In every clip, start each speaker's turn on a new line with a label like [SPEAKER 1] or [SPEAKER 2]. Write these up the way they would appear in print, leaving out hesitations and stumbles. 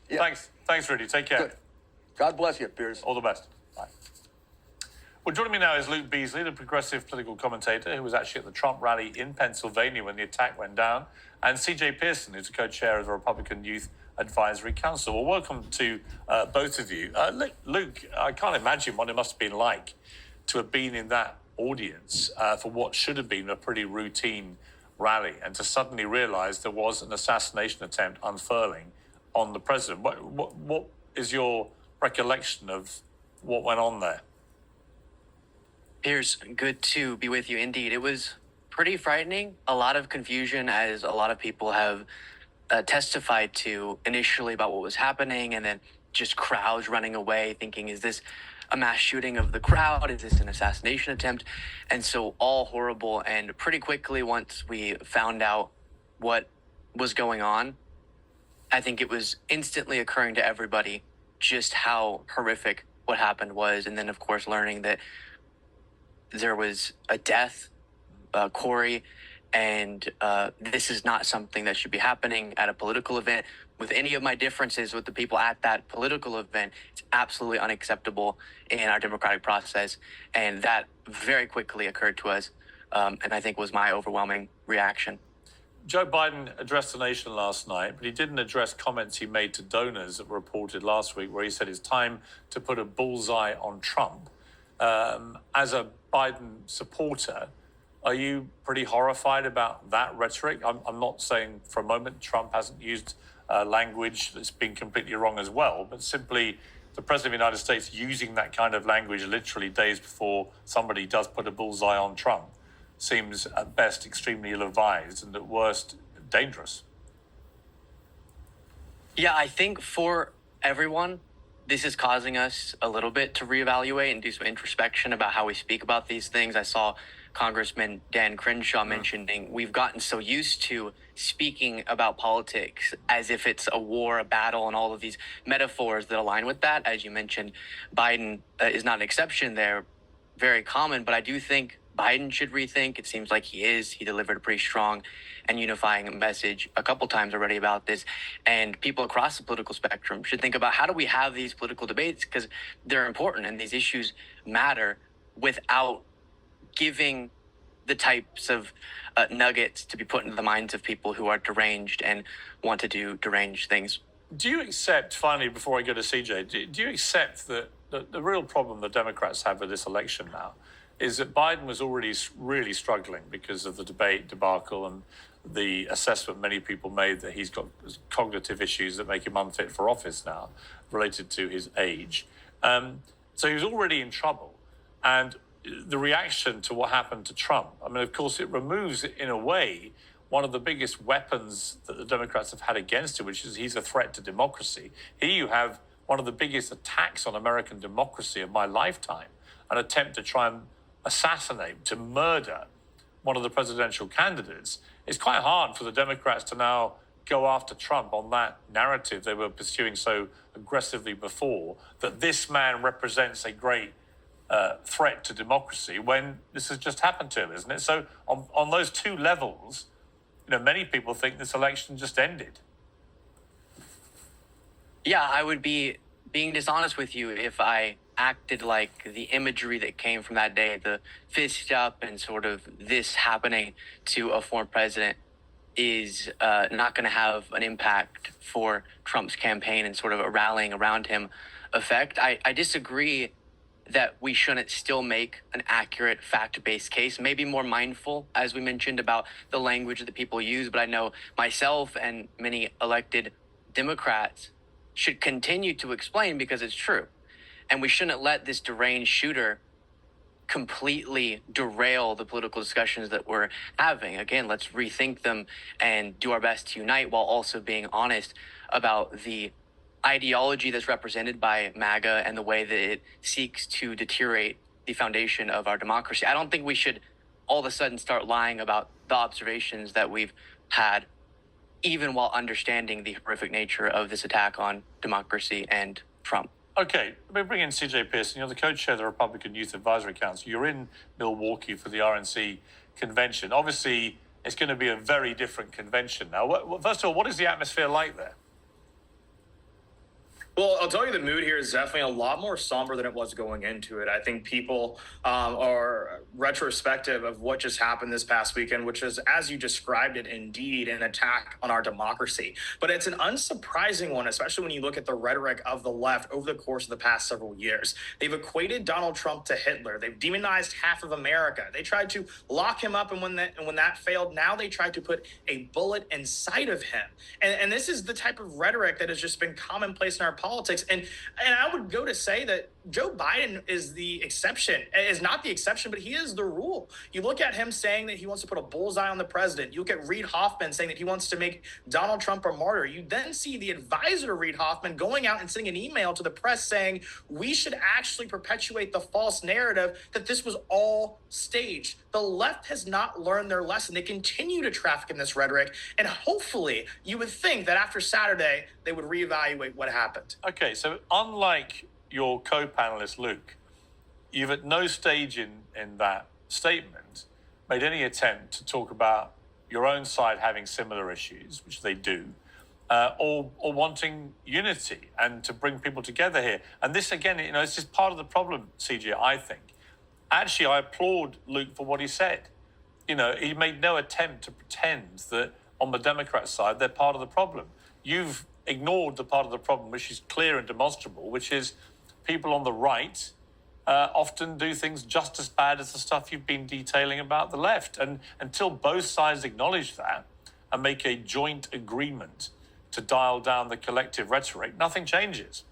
[SPEAKER 1] Yeah.
[SPEAKER 2] Thanks, Rudy. Take care.
[SPEAKER 1] Good. God bless you, Piers.
[SPEAKER 2] All the best. Bye. Well, joining me now is Luke Beasley, the progressive political commentator who was actually at the Trump rally in Pennsylvania when the attack went down, and CJ Pierson, who's the co-chair of the Republican Youth Advisory Council. Well, welcome to both of you. Luke, I can't imagine what it must have been like to have been in that audience for what should have been a pretty routine rally, and to suddenly realise there was an assassination attempt unfurling on the president. What is your recollection of what went on there?
[SPEAKER 3] Piers, good to be with you. Indeed, it was pretty frightening. A lot of confusion, as a lot of people have testified to initially about what was happening, and then just crowds running away thinking, is this a mass shooting of the crowd? Is this an assassination attempt? And so all horrible. And pretty quickly, once we found out what was going on, I think it was instantly occurring to everybody just how horrific what happened was. And then, of course, learning that there was a death, Corey, and this is not something that should be happening at a political event. With any of my differences with the people at that political event, it's absolutely unacceptable in our democratic process. And that very quickly occurred to us, and I think was my overwhelming reaction.
[SPEAKER 2] Joe Biden addressed the nation last night, but he didn't address comments he made to donors that were reported last week, where he said it's time to put a bullseye on Trump. As a Biden supporter, are you pretty horrified about that rhetoric? I'm not saying for a moment Trump hasn't used language that's been completely wrong as well, but simply the President of the United States using that kind of language literally days before somebody does put a bullseye on Trump seems at best extremely ill-advised and at worst dangerous.
[SPEAKER 3] Yeah, I think for everyone, this is causing us a little bit to reevaluate and do some introspection about how we speak about these things. I saw Congressman Dan Crenshaw mentioning we've gotten so used to speaking about politics as if it's a war, a battle, and all of these metaphors that align with that. As you mentioned, Biden is not an exception there, very common, but I do think Biden should rethink. It seems like he is. He delivered a pretty strong and unifying message a couple times already about this. And people across the political spectrum should think about how do we have these political debates, because they're important and these issues matter, without giving the types of nuggets to be put into the minds of people who are deranged and want to do deranged things.
[SPEAKER 2] Do you accept, finally, before I go to CJ, do you accept that the real problem the Democrats have with this election now is that Biden was already really struggling because of the debate debacle and the assessment many people made that he's got cognitive issues that make him unfit for office now, related to his age. So he was already in trouble. And the reaction to what happened to Trump, I mean, of course, it removes, in a way, one of the biggest weapons that the Democrats have had against him, which is he's a threat to democracy. Here you have one of the biggest attacks on American democracy of my lifetime, an attempt to try and assassinate, to murder one of the presidential candidates. It's quite hard for the Democrats to now go after Trump on that narrative they were pursuing so aggressively before, that this man represents a great threat to democracy, when this has just happened to him, isn't it? So on those two levels, many people think this election just ended.
[SPEAKER 3] Yeah, I would be being dishonest with you if I acted like the imagery that came from that day, the fist up and sort of this happening to a former president, is not going to have an impact for Trump's campaign and sort of a rallying around him effect. I disagree that we shouldn't still make an accurate fact-based case, maybe more mindful, as we mentioned, about the language that people use. But I know myself and many elected Democrats should continue to explain, because it's true. And we shouldn't let this deranged shooter completely derail the political discussions that we're having. Again, let's rethink them and do our best to unite, while also being honest about the ideology that's represented by MAGA and the way that it seeks to deteriorate the foundation of our democracy. I don't think we should all of a sudden start lying about the observations that we've had, even while understanding the horrific nature of this attack on democracy and Trump.
[SPEAKER 2] Okay, let me bring in CJ Pierson. You're the co-chair of the Republican Youth Advisory Council. You're in Milwaukee for the RNC Convention. Obviously, it's going to be a very different convention now. First of all, what is the atmosphere like there?
[SPEAKER 4] Well, I'll tell you, the mood here is definitely a lot more somber than it was going into it. I think people are retrospective of what just happened this past weekend, which is, as you described it, indeed an attack on our democracy. But it's an unsurprising one, especially when you look at the rhetoric of the left over the course of the past several years. They've equated Donald Trump to Hitler. They've demonized half of America. They tried to lock him up, and when that failed, now they tried to put a bullet inside of him. And this is the type of rhetoric that has just been commonplace in our politics. And I would go to say that Joe Biden is the exception, is not the exception, but he is the rule. You look at him saying that he wants to put a bullseye on the president. You look at Reid Hoffman saying that he wants to make Donald Trump a martyr. You then see the advisor to Reid Hoffman going out and sending an email to the press saying we should actually perpetuate the false narrative that this was all staged. The left has not learned their lesson. They continue to traffic in this rhetoric. And hopefully you would think that after Saturday, they would reevaluate what happened.
[SPEAKER 2] Okay, so unlike your co-panelist, Luke, you've at no stage in that statement made any attempt to talk about your own side having similar issues, which they do, or wanting unity and to bring people together here. And this, again, it's just part of the problem, CJ, I think. Actually, I applaud Luke for what he said. He made no attempt to pretend that on the Democrat side, they're part of the problem. You've ignored the part of the problem, which is clear and demonstrable, which is people on the right often do things just as bad as the stuff you've been detailing about the left. And until both sides acknowledge that and make a joint agreement to dial down the collective rhetoric, nothing changes.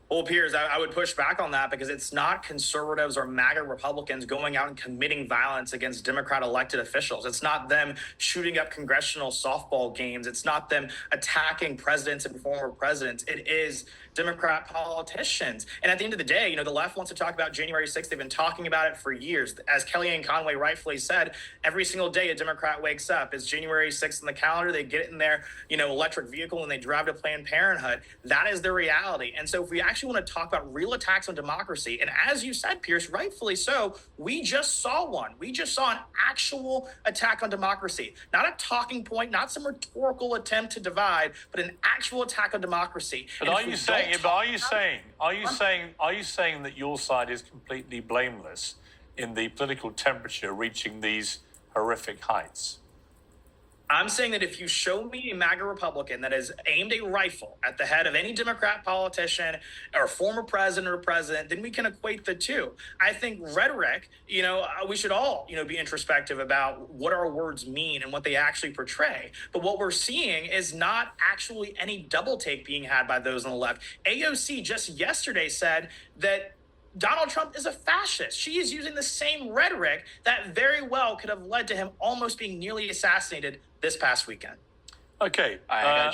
[SPEAKER 4] Well, Piers, I would push back on that because it's not conservatives or MAGA Republicans going out and committing violence against Democrat elected officials. It's not them shooting up congressional softball games. It's not them attacking presidents and former presidents. It is Democrat politicians. And at the end of the day, the left wants to talk about January 6th. They've been talking about it for years. As Kellyanne Conway rightfully said, every single day a Democrat wakes up. It's January 6th on the calendar. They get it in their, electric vehicle and they drive to Planned Parenthood. That is their reality. And so if we actually want to talk about real attacks on democracy, and as you said, Pierce, rightfully so, we just saw one. We just saw an actual attack on democracy. Not a talking point, not some rhetorical attempt to divide, but an actual attack on democracy.
[SPEAKER 2] But are you saying that your side is completely blameless in the political temperature reaching these horrific heights?
[SPEAKER 4] I'm saying that if you show me a MAGA Republican that has aimed a rifle at the head of any Democrat politician or former president or president, then we can equate the two. I think rhetoric, we should all, be introspective about what our words mean and what they actually portray. But what we're seeing is not actually any double take being had by those on the left. AOC just yesterday said that Donald Trump is a fascist. She is using the same rhetoric that very well could have led to him almost being nearly assassinated this past weekend.
[SPEAKER 2] Okay, I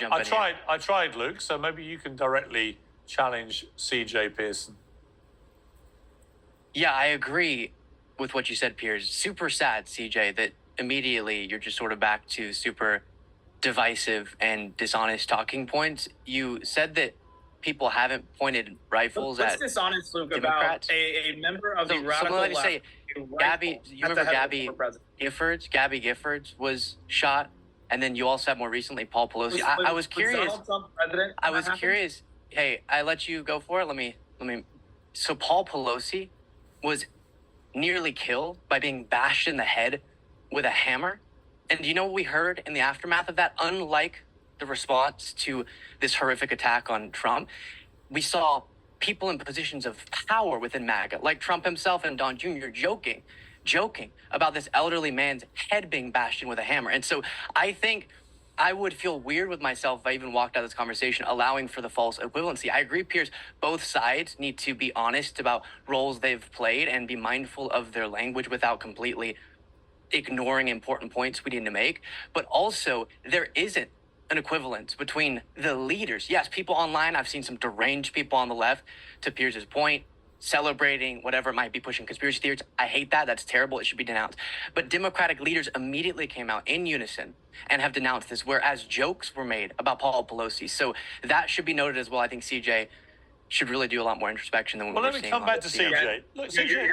[SPEAKER 2] tried, Luke, so maybe you can directly challenge CJ Pierson.
[SPEAKER 3] Yeah, I agree with what you said, Piers. Super sad, CJ, that immediately you're just sort of back to super divisive and dishonest talking points. You said that people haven't pointed rifles at
[SPEAKER 4] dishonest, Luke,
[SPEAKER 3] Democrats.
[SPEAKER 4] About a member of the radical
[SPEAKER 3] let me
[SPEAKER 4] left.
[SPEAKER 3] Say, Gabby, you remember Gabby Giffords? Gabby Giffords was shot. And then you also have more recently Paul Pelosi. I was curious. I was curious. Hey, I let you go for it. Let me. So Paul Pelosi was nearly killed by being bashed in the head with a hammer. And do you know what we heard in the aftermath of that? Unlike the response to this horrific attack on Trump, we saw people in positions of power within MAGA, like Trump himself and Don Jr., joking about this elderly man's head being bashed in with a hammer. And so I think I would feel weird with myself if I even walked out of this conversation allowing for the false equivalency. I agree, Piers, both sides need to be honest about roles they've played and be mindful of their language without completely ignoring important points we need to make. But also, there isn't an equivalence between the leaders. Yes, people online, I've seen some deranged people on the left, to Piers's point, celebrating whatever it might be, pushing conspiracy theories. I hate that. That's terrible. It should be denounced. But Democratic leaders immediately came out in unison and have denounced this, whereas jokes were made about Paul Pelosi. So that should be noted as well. I think, CJ, should really do a lot more introspection than what
[SPEAKER 2] Well,
[SPEAKER 3] we're
[SPEAKER 2] let me
[SPEAKER 3] seeing.
[SPEAKER 2] come
[SPEAKER 3] on
[SPEAKER 2] back to
[SPEAKER 3] the
[SPEAKER 2] CJ.
[SPEAKER 3] CNN.
[SPEAKER 2] Look,
[SPEAKER 4] Yeah,
[SPEAKER 2] CJ.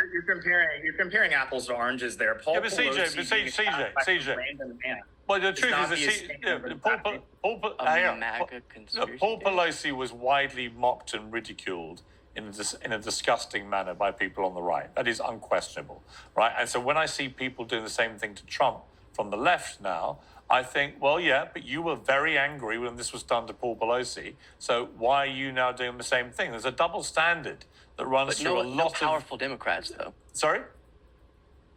[SPEAKER 4] you're comparing apples to oranges there. Paul
[SPEAKER 2] Yeah, but CJ,
[SPEAKER 4] Pelosi
[SPEAKER 2] but
[SPEAKER 4] being attacked by some
[SPEAKER 2] CJ.
[SPEAKER 4] random man
[SPEAKER 2] Well, the
[SPEAKER 4] is
[SPEAKER 2] truth
[SPEAKER 4] not
[SPEAKER 2] is
[SPEAKER 4] the
[SPEAKER 2] that
[SPEAKER 4] escape
[SPEAKER 2] yeah,
[SPEAKER 4] of the
[SPEAKER 2] Paul,
[SPEAKER 4] fact.
[SPEAKER 3] A MAGA conspiracy
[SPEAKER 2] Paul
[SPEAKER 3] theory.
[SPEAKER 2] Pelosi was widely mocked and ridiculed in a disgusting manner by people on the right. That is unquestionable, right? And so when I see people doing the same thing to Trump from the left now, I think, well, yeah, but you were very angry when this was done to Paul Pelosi. So why are you now doing the same thing? There's a double standard that runs
[SPEAKER 3] But
[SPEAKER 2] through a
[SPEAKER 3] no
[SPEAKER 2] lot
[SPEAKER 3] powerful Democrats, though.
[SPEAKER 2] Sorry?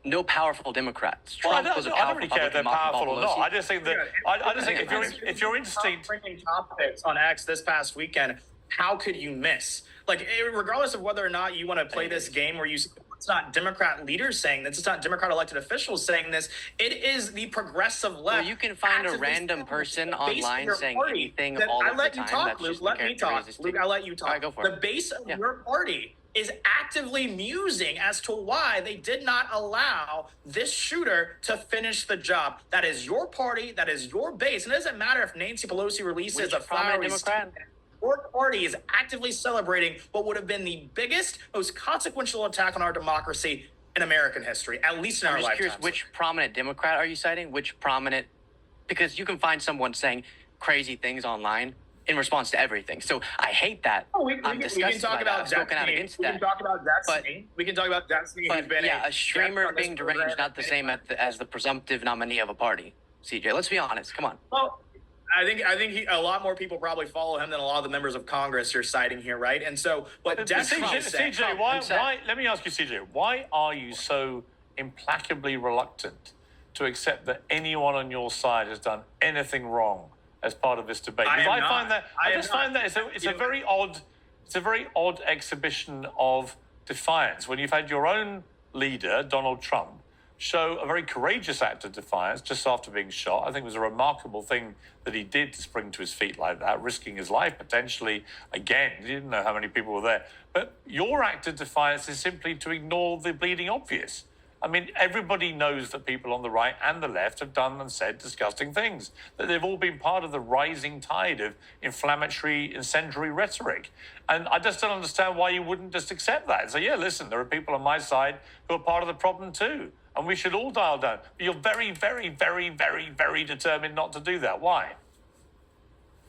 [SPEAKER 3] No powerful Democrats.
[SPEAKER 2] Well,
[SPEAKER 3] Trump was a
[SPEAKER 2] I
[SPEAKER 3] powerful
[SPEAKER 2] don't really care if they're
[SPEAKER 3] Republican,
[SPEAKER 2] powerful or not.
[SPEAKER 3] Pelosi.
[SPEAKER 2] I just think that I just think if you're interested.
[SPEAKER 4] Trending topics on X this past weekend, how could you miss? Like, regardless of whether or not you want to play this game where you it's not Democrat leaders saying this, it's not Democrat elected officials saying this, it is the progressive left.
[SPEAKER 3] Well, you can find a
[SPEAKER 4] actively
[SPEAKER 3] random person
[SPEAKER 4] the base of
[SPEAKER 3] online
[SPEAKER 4] your
[SPEAKER 3] saying
[SPEAKER 4] party
[SPEAKER 3] anything
[SPEAKER 4] that-
[SPEAKER 3] all
[SPEAKER 4] I
[SPEAKER 3] of
[SPEAKER 4] let
[SPEAKER 3] the
[SPEAKER 4] you
[SPEAKER 3] time.
[SPEAKER 4] talk,
[SPEAKER 3] That's
[SPEAKER 4] Luke.
[SPEAKER 3] just
[SPEAKER 4] Let me talk.
[SPEAKER 3] characteristic.
[SPEAKER 4] Luke, I let you talk.
[SPEAKER 3] All right, go for
[SPEAKER 4] the
[SPEAKER 3] it.
[SPEAKER 4] base of
[SPEAKER 3] Yeah.
[SPEAKER 4] your party is actively musing as to why they did not allow this shooter to finish the job. That is your party. That is your base. And it doesn't matter if Nancy Pelosi releases
[SPEAKER 3] Which
[SPEAKER 4] a
[SPEAKER 3] prominent
[SPEAKER 4] flowery
[SPEAKER 3] Democrat?
[SPEAKER 4] statement. Your party is actively celebrating what would have been the biggest, most consequential attack on our democracy in American history, at least in
[SPEAKER 3] I'm
[SPEAKER 4] our
[SPEAKER 3] just
[SPEAKER 4] lifetime.
[SPEAKER 3] curious, which prominent Democrat are you citing? Which prominent? Because you can find someone saying crazy things online in response to everything. So I hate that.
[SPEAKER 4] We
[SPEAKER 3] I'm
[SPEAKER 4] can
[SPEAKER 3] disgusted
[SPEAKER 4] talk
[SPEAKER 3] by that.
[SPEAKER 4] about
[SPEAKER 3] I've spoken out
[SPEAKER 4] Destiny.
[SPEAKER 3] against
[SPEAKER 4] We
[SPEAKER 3] that.
[SPEAKER 4] can talk about Destiny. We can talk about Destiny, who's
[SPEAKER 3] But
[SPEAKER 4] been
[SPEAKER 3] yeah, a
[SPEAKER 4] guest
[SPEAKER 3] streamer
[SPEAKER 4] on this
[SPEAKER 3] being deranged
[SPEAKER 4] program.
[SPEAKER 3] is not the same as the presumptive nominee of a party. CJ, let's be honest. Come on.
[SPEAKER 4] Well, I think a lot more people probably follow him than a lot of the members of Congress you're citing here, right? And so what Destiny is saying,
[SPEAKER 2] CJ, why? Let me ask you, CJ, why are you so implacably reluctant to accept that anyone on your side has done anything wrong as part of this debate? Because I find that it's a very odd exhibition of defiance when you've had your own leader, Donald Trump, show a very courageous act of defiance just after being shot. I think it was a remarkable thing that he did to spring to his feet like that, risking his life potentially again. He didn't know how many people were there. But your act of defiance is simply to ignore the bleeding obvious. I mean, everybody knows that people on the right and the left have done and said disgusting things, that they've all been part of the rising tide of inflammatory, incendiary rhetoric. And I just don't understand why you wouldn't just accept that and say, yeah, listen, there are people on my side who are part of the problem too. And we should all dial down. But you're very, very, very, very, very determined not to do that. Why?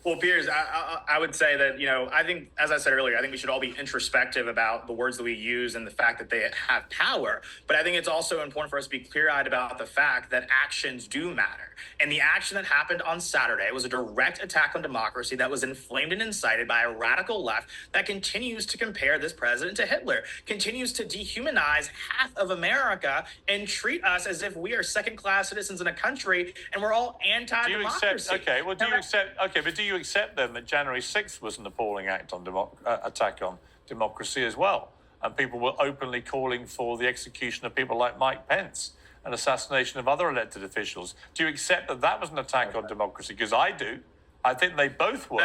[SPEAKER 4] Well, Piers, I would say that, I think, as I said earlier, I think we should all be introspective about the words that we use and the fact that they have power. But I think it's also important for us to be clear-eyed about the fact that actions do matter. And the action that happened on Saturday was a direct attack on democracy that was inflamed and incited by a radical left that continues to compare this president to Hitler, continues to dehumanize half of America and treat us as if we are second-class citizens in a country and we're all anti-democracy.
[SPEAKER 2] Do you accept then that January 6th was an appalling act on attack on democracy as well? And people were openly calling for the execution of people like Mike Pence and assassination of other elected officials. Do you accept that that was an attack on democracy? Because I do. I think they both were.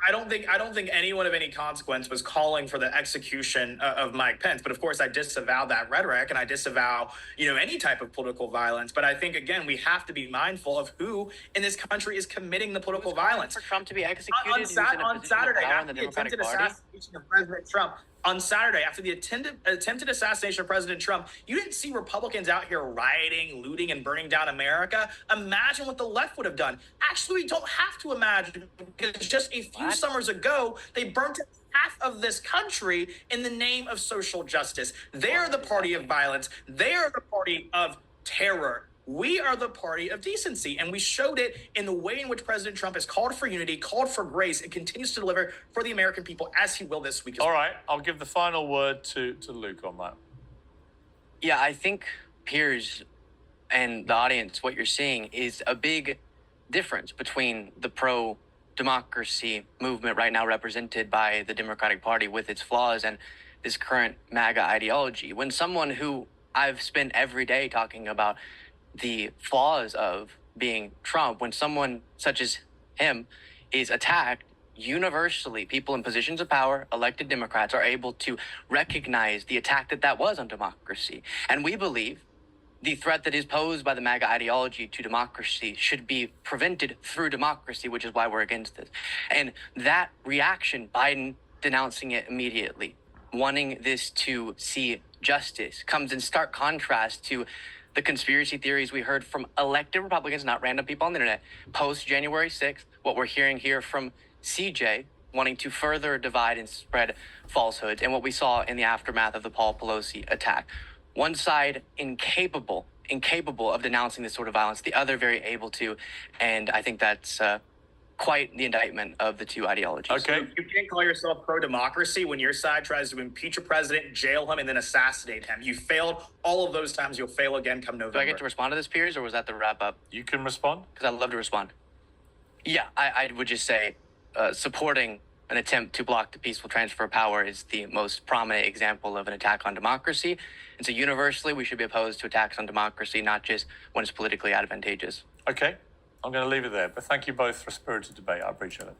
[SPEAKER 4] I don't think anyone of any consequence was calling for the execution of Mike Pence. But of course, I disavow that rhetoric and I disavow, any type of political violence. But I think, again, we have to be mindful of who in this country is committing the political violence.
[SPEAKER 3] For Trump to be executed
[SPEAKER 4] on Saturday, after the attempted assassination of President Trump, after the attempted assassination of President Trump, you didn't see Republicans out here rioting, looting, and burning down America. Imagine what the left would have done. Actually, we don't have to imagine, because just a few summers ago, they burnt half of this country in the name of social justice. They're the party of violence. They're the party of terror. We are the party of decency, and we showed it in the way in which President Trump has called for unity, called for grace, and continues to deliver for the American people, as he will this week as well.
[SPEAKER 2] All right, I'll give the final word to Luke on that.
[SPEAKER 3] Yeah, I think, Piers and the audience, what you're seeing is a big difference between the pro-democracy movement right now represented by the Democratic Party with its flaws and this current MAGA ideology. When someone who I've spent every day talking about the flaws of being Trump, when someone such as him is attacked, universally, people in positions of power, elected Democrats, are able to recognize the attack that was on democracy. And we believe the threat that is posed by the MAGA ideology to democracy should be prevented through democracy, which is why we're against this. And that reaction Biden denouncing it immediately, wanting this to see justice, comes in stark contrast to the conspiracy theories we heard from elected Republicans, not random people on the internet, post January 6th, what we're hearing here from CJ, wanting to further divide and spread falsehoods, and what we saw in the aftermath of the Paul Pelosi attack. One side incapable of denouncing this sort of violence, the other very able to, and I think that's quite the indictment of the two ideologies.
[SPEAKER 2] Okay.
[SPEAKER 4] You can't call yourself pro-democracy when your side tries to impeach a president, jail him, and then assassinate him. You failed all of those times. You'll fail again come November.
[SPEAKER 3] Do I get to respond to this, Piers, or was that the wrap-up?
[SPEAKER 2] You can respond.
[SPEAKER 3] Because I'd love to respond. Yeah, I would just say supporting an attempt to block the peaceful transfer of power is the most prominent example of an attack on democracy. And so universally, we should be opposed to attacks on democracy, not just when it's politically advantageous.
[SPEAKER 2] Okay. I'm going to leave it there. But thank you both for a spirited debate. I appreciate it.